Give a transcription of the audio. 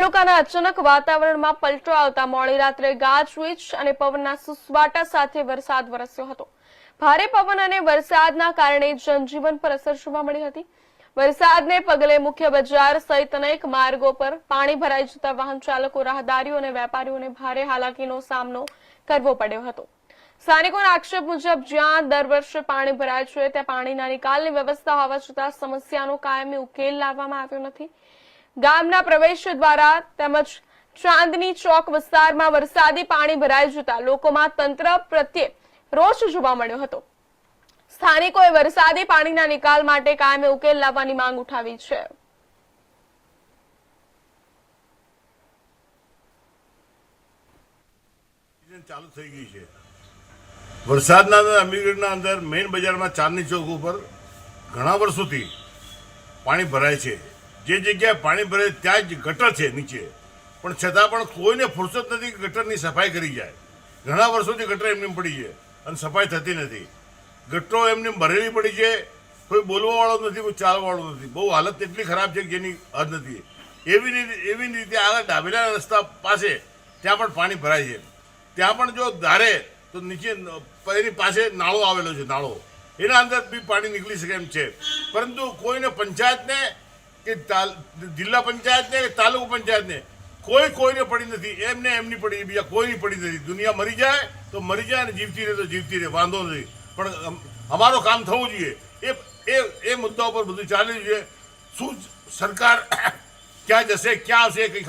તાલુકાના અચાનક વાતાવરણમાં પલટો આવતા મોડી રાત્રે ગાજવીજ અને પવનના સુસવાટા સાથે વરસાદ વરસ્યો હતો। ભારે પવન અને વરસાદના કારણે જનજીવન પર અસર જોવા મળી હતી। વરસાદને પગલે મુખ્ય બજાર સહિત અનેક માર્ગો પર પાણી ભરાઈ જતા વાહન ચાલકો, રાહદારીઓ અને વેપારીઓને ભારે હાલાકીનો સામનો કરવો પડ્યો હતો। સ્થાનિકોના આક્ષેપ મુજબ જ્યાં દર વર્ષે પાણી ભરાય છે ત્યાં પાણીના નિકાલની વ્યવસ્થા હોવા છતાં સમસ્યાનો કાયમી ઉકેલ લાવવામાં આવ્યો નથી। ગામના પ્રવેશ દ્વારા તેમજ ચાંદની ચોક વિસ્તારમાં વરસાદી પાણી ભરાઈ જતા લોકોમાં તંત્ર પ્રત્યે રોષ જોવા મળ્યો હતો। સ્થાનિકોએ વરસાદી પાણીના નિકાલ માટે કાયમી ઉકેલ લાવવાની માંગ ઉઠાવી છે। ચાલુ થઈ ગઈ છે। વરસાદના અમીરગઢના અંદર મેઇન બજારમાં ચાંદની ચોક ઉપર ઘણા વર્ષોથી પાણી ભરાય છે। જે જગ્યાએ પાણી ભરાય ત્યાં જ ગટર છે નીચે, પણ છતાં પણ કોઈને ફુરસત નથી કે ગટરની સફાઈ કરી જાય। ઘણા વર્ષોથી ગટર એમની પડી છે અને સફાઈ થતી નથી। ગટરો એમની ભરેલી પડી છે, કોઈ બોલવાવાળો નથી, કોઈ ચાલવાવાળો નથી। બહુ હાલત એટલી ખરાબ છે કે જેની હદ નથી। એવી રીતે આગળ ડાબેલા રસ્તા પાસે ત્યાં પણ પાણી ભરાય છે। ત્યાં પણ જો ધારે તો નીચે એની પાસે નાળો આવેલો છે, નાળો એના અંદર બી પાણી નીકળી શકે એમ છે, પરંતુ કોઈને પંચાયતને કે જિલ્લા પંચાયતને કે તાલુકા પંચાયતને કોઈને પડી નથી। એમને એમની પડી, બીજા કોઈની પડી નથી। દુનિયા મરી જાય તો મરી જાય અને જીવતી રહે તો જીવતી રહે, વાંધો નથી, પણ અમારું કામ થવું જોઈએ। એ મુદ્દા ઉપર બધું ચાલી રહ્યું છે। શું સરકાર ક્યાં જશે, ક્યાં આવશે, કંઈ ખબર